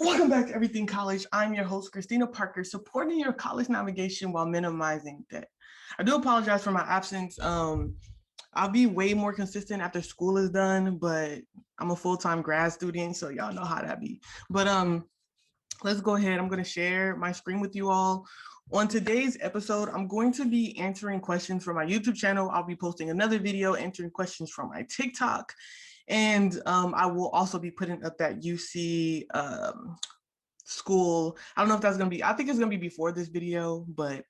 Welcome back to Everything College. I'm your host, Christina Parker, supporting your college navigation while minimizing debt. I do apologize for my absence. I'll be way more consistent after school is done, but I'm a full-time grad student, so y'all know how that be. But let's go ahead. I'm going to share my screen with you all. On today's episode, I'm going to be answering questions from my YouTube channel. I'll be posting another video answering questions from my TikTok. And I will also be putting up that UC school. I don't know if that's going to be, I think it's going to be before this video, but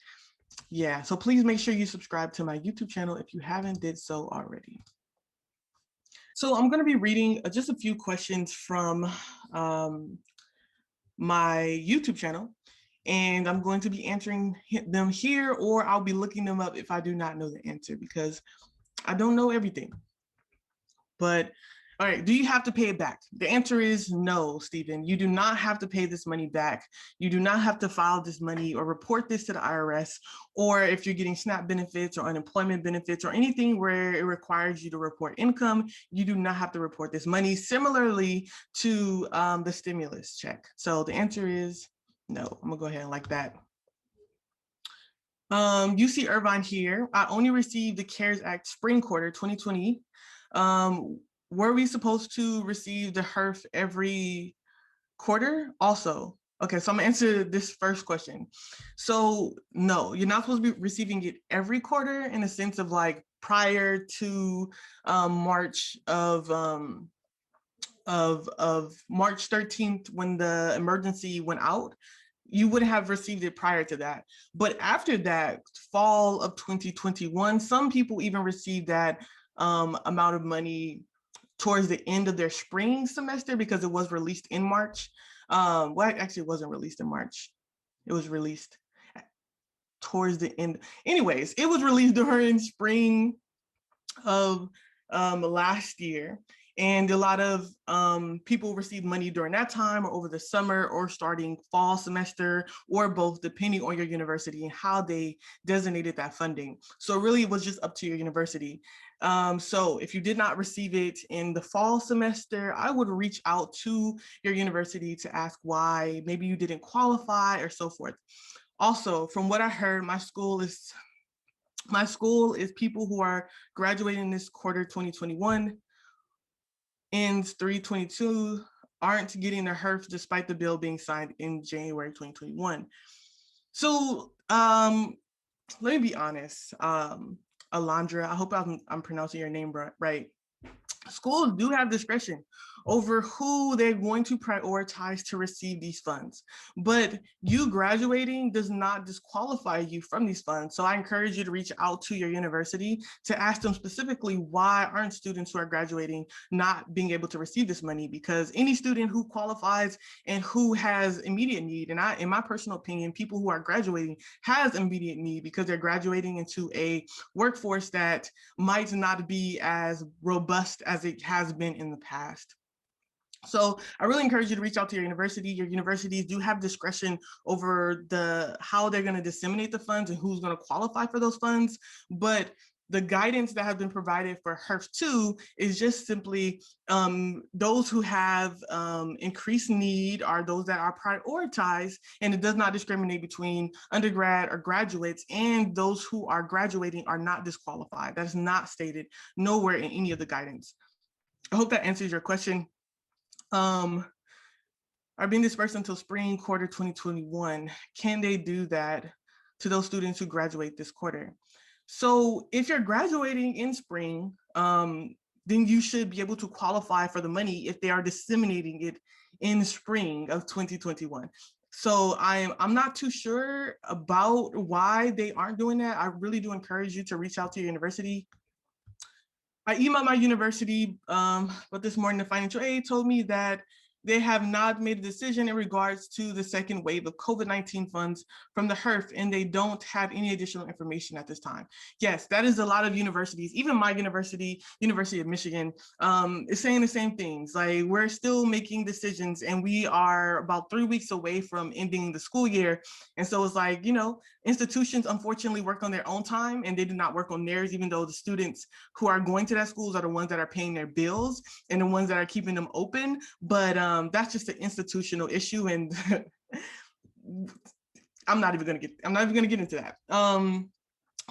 yeah. So please make sure you subscribe to my YouTube channel if you haven't did so already. So I'm going to be reading just a few questions from my YouTube channel, and I'm going to be answering them here, or I'll be looking them up if I do not know the answer, because I don't know everything. But all right, do you have to pay it back? The answer is no, Stephen. You do not have to pay this money back. You do not have to file this money or report this to the IRS, or if you're getting SNAP benefits or unemployment benefits or anything where it requires you to report income, you do not have to report this money, similarly to the stimulus check. So the answer is no. I'm gonna go ahead and like that. UC Irvine here. I only received the CARES Act spring quarter 2020. Were we supposed to receive the HEERF every quarter also? Okay, so I'm gonna answer this first question. So no, you're not supposed to be receiving it every quarter in the sense of like prior to March of March 13th when the emergency went out. You would have received it prior to that. But after that, fall of 2021, some people even received that amount of money towards the end of their spring semester because it was released in March. Well, actually, it wasn't released in March. It was released towards the end. Anyways, it was released during spring of last year. And a lot of people received money during that time or over the summer or starting fall semester or both, depending on your university and how they designated that funding. So really it was just up to your university. So if you did not receive it in the fall semester, I would reach out to your university to ask why. Maybe you didn't qualify or so forth. Also, from what I heard, my school is people who are graduating this quarter 2021, ends 3/22, aren't getting their HEERF despite the bill being signed in January 2021. So let me be honest, Alondra, I hope I'm pronouncing your name right. Schools do have discretion over who they're going to prioritize to receive these funds, but you graduating does not disqualify you from these funds. So I encourage you to reach out to your university to ask them specifically, why aren't students who are graduating not being able to receive this money? Because any student who qualifies and who has immediate need, and in my personal opinion, people who are graduating has immediate need because they're graduating into a workforce that might not be as robust as it has been in the past. So I really encourage you to reach out to your university. Your universities do have discretion over how they're going to disseminate the funds and who's going to qualify for those funds. But the guidance that has been provided for HEERF 2 is just simply those who have increased need are those that are prioritized, and it does not discriminate between undergrad or graduates, and those who are graduating are not disqualified. That is not stated nowhere in any of the guidance. I hope that answers your question. Are being dispersed until spring quarter 2021. Can they do that to those students who graduate this quarter? So if you're graduating in spring, then you should be able to qualify for the money if they are disseminating it in spring of 2021. So I'm not too sure about why they aren't doing that. I really do encourage you to reach out to your university. I emailed my university, but this morning the financial aid told me that they have not made a decision in regards to the second wave of COVID-19 funds from the HEERF, and they don't have any additional information at this time. Yes, that is a lot of universities. Even my university, University of Michigan, is saying the same things. Like, we're still making decisions, and we are about 3 weeks away from ending the school year. And so it's like, institutions unfortunately work on their own time, and they do not work on theirs, even though the students who are going to that schools are the ones that are paying their bills and the ones that are keeping them open. But that's just an institutional issue, and I'm not even gonna get into that.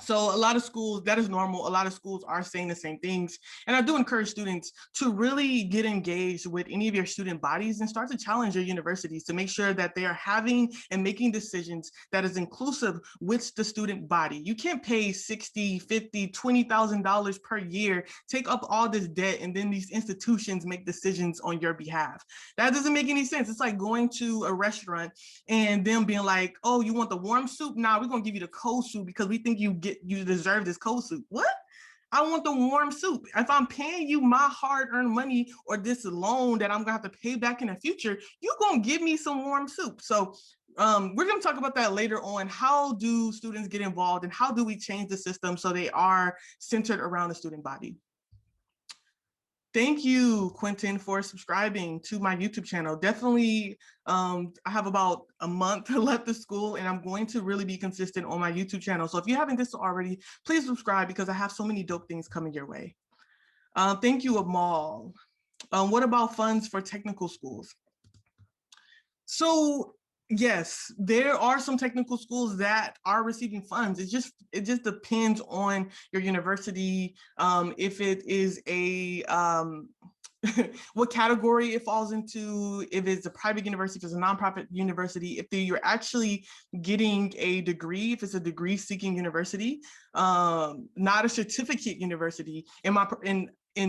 So a lot of schools, that is normal. A lot of schools are saying the same things. And I do encourage students to really get engaged with any of your student bodies and start to challenge your universities to make sure that they are having and making decisions that is inclusive with the student body. You can't pay $60, $50, $20,000 per year, take up all this debt, and then these institutions make decisions on your behalf. That doesn't make any sense. It's like going to a restaurant and them being like, oh, you want the warm soup? Nah, we're gonna give you the cold soup because we think you deserve this cold soup. What? I want the warm soup. If I'm paying you my hard-earned money or this loan that I'm gonna have to pay back in the future, you're gonna give me some warm soup. So we're gonna talk about that later on. How do students get involved and how do we change the system so they are centered around the student body? Thank you, Quentin, for subscribing to my YouTube channel. Definitely, I have about a month left of school and I'm going to really be consistent on my YouTube channel. So if you haven't done so already, please subscribe because I have so many dope things coming your way. Thank you, Amal. What about funds for technical schools? So yes, there are some technical schools that are receiving funds. It just depends on your university. If it is a what category it falls into, if it's a private university, if it's a nonprofit university, if you're actually getting a degree, if it's a degree seeking university, not a certificate university, in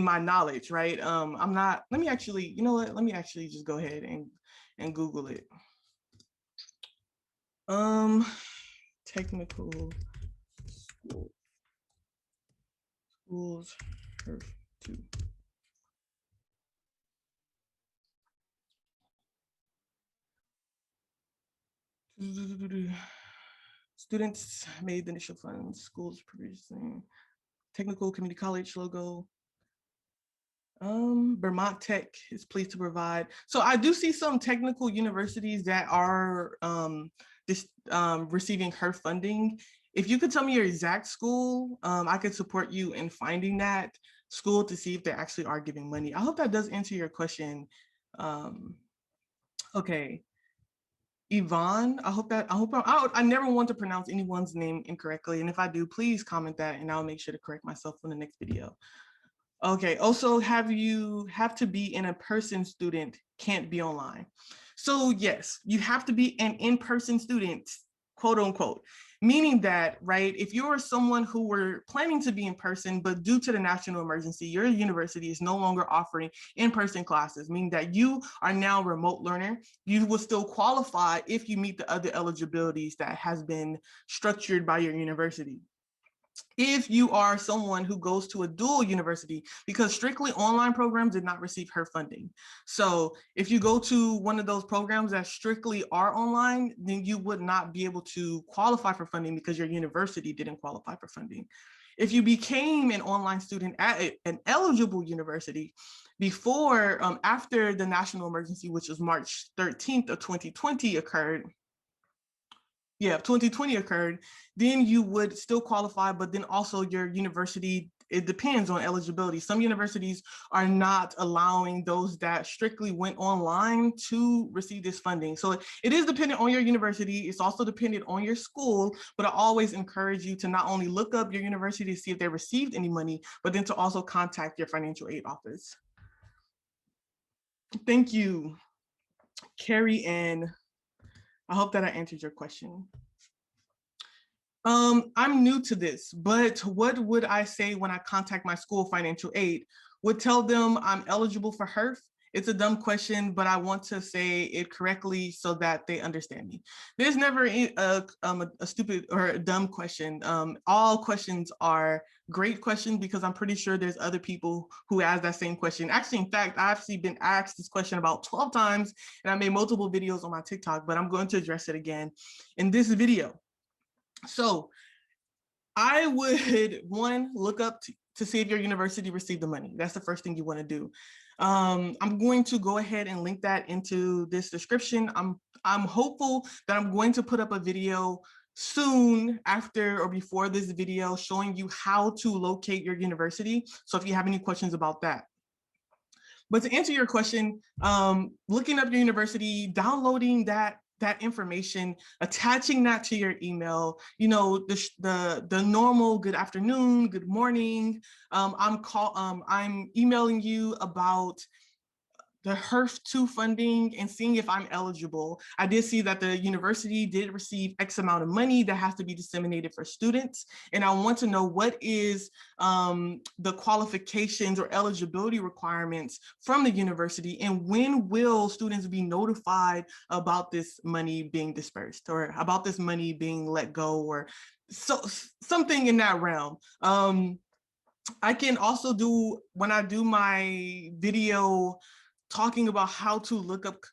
my knowledge, right? I'm not, let me actually, you know what, let me actually just go ahead and Google it. Technical schools HEERF 2. Students made the initial funds, schools producing technical community college logo. Vermont Tech is pleased to provide. So I do see some technical universities that are receiving HEERF funding. If you could tell me your exact school, I could support you in finding that school to see if they actually are giving money. I hope that does answer your question. Okay. Yvonne, I never want to pronounce anyone's name incorrectly. And if I do, please comment that and I'll make sure to correct myself in the next video. Okay, also have to be an in-person student, can't be online. So yes, you have to be an in-person student, quote unquote, meaning that, right, if you're someone who were planning to be in person, but due to the national emergency, your university is no longer offering in-person classes, meaning that you are now a remote learner, you will still qualify if you meet the other eligibilities that has been structured by your university. If you are someone who goes to a dual university, because strictly online programs did not receive HEERF funding. So if you go to one of those programs that strictly are online, then you would not be able to qualify for funding because your university didn't qualify for funding. If you became an online student at an eligible university before, after the national emergency, which was March 13th of 2020 occurred, 2020 occurred, then you would still qualify, but then also your university, it depends on eligibility. Some universities are not allowing those that strictly went online to receive this funding. So it is dependent on your university. It's also dependent on your school, but I always encourage you to not only look up your university to see if they received any money, but then to also contact your financial aid office. Thank you, Carrie Ann. I hope that I answered your question. I'm new to this, but what would I say when I contact my school financial aid? Would tell them I'm eligible for HEERF? It's a dumb question, but I want to say it correctly so that they understand me. There's never a stupid or a dumb question. All questions are great questions because I'm pretty sure there's other people who ask that same question. Actually, in fact, I've actually been asked this question about 12 times and I made multiple videos on my TikTok, but I'm going to address it again in this video. So I would, one, look up to see if your university received the money. That's the first thing you want to do. I'm going to go ahead and link that into this description. I'm hopeful that I'm going to put up a video soon after or before this video showing you how to locate your university. So if you have any questions about that. But to answer your question, looking up your university, downloading that information, attaching that to your email, the normal good afternoon, good morning. I'm emailing you about the HEERF 2 funding and seeing if I'm eligible. I did see that the university did receive X amount of money that has to be disseminated for students. And I want to know what is the qualifications or eligibility requirements from the university, and when will students be notified about this money being dispersed or about this money being let go, or something in that realm. I can also do, when I do my video talking about how to look up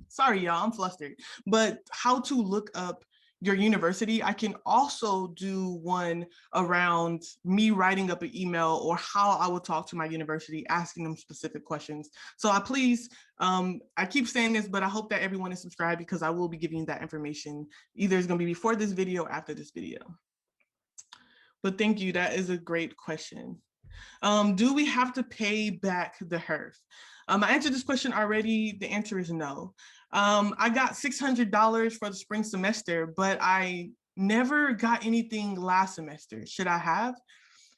sorry y'all, I'm flustered, but how to look up your university, I can also do one around me writing up an email or how I would talk to my university, asking them specific questions. So I keep saying this, but I hope that everyone is subscribed, because I will be giving that information. Either it's gonna be before this video or after this video. But thank you, that is a great question. Do we have to pay back the HEERF? I answered this question already. The answer is no. I got $600 for the spring semester, but I never got anything last semester. Should I have?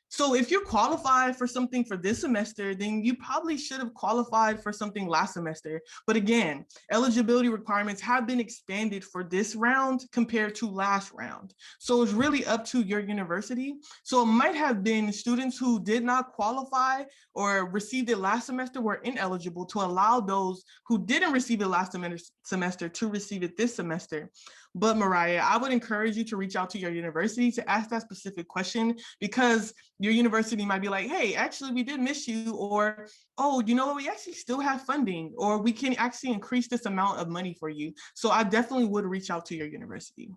So if you're qualified for something for this semester, then you probably should have qualified for something last semester. But again, eligibility requirements have been expanded for this round compared to last round. So it's really up to your university. So it might have been students who did not qualify or received it last semester were ineligible, to allow those who didn't receive it last semester to receive it this semester. But Mariah, I would encourage you to reach out to your university to ask that specific question, because your university might be like, hey, actually, we did miss you, or, oh, you know what, we actually still have funding, or we can actually increase this amount of money for you. So I definitely would reach out to your university.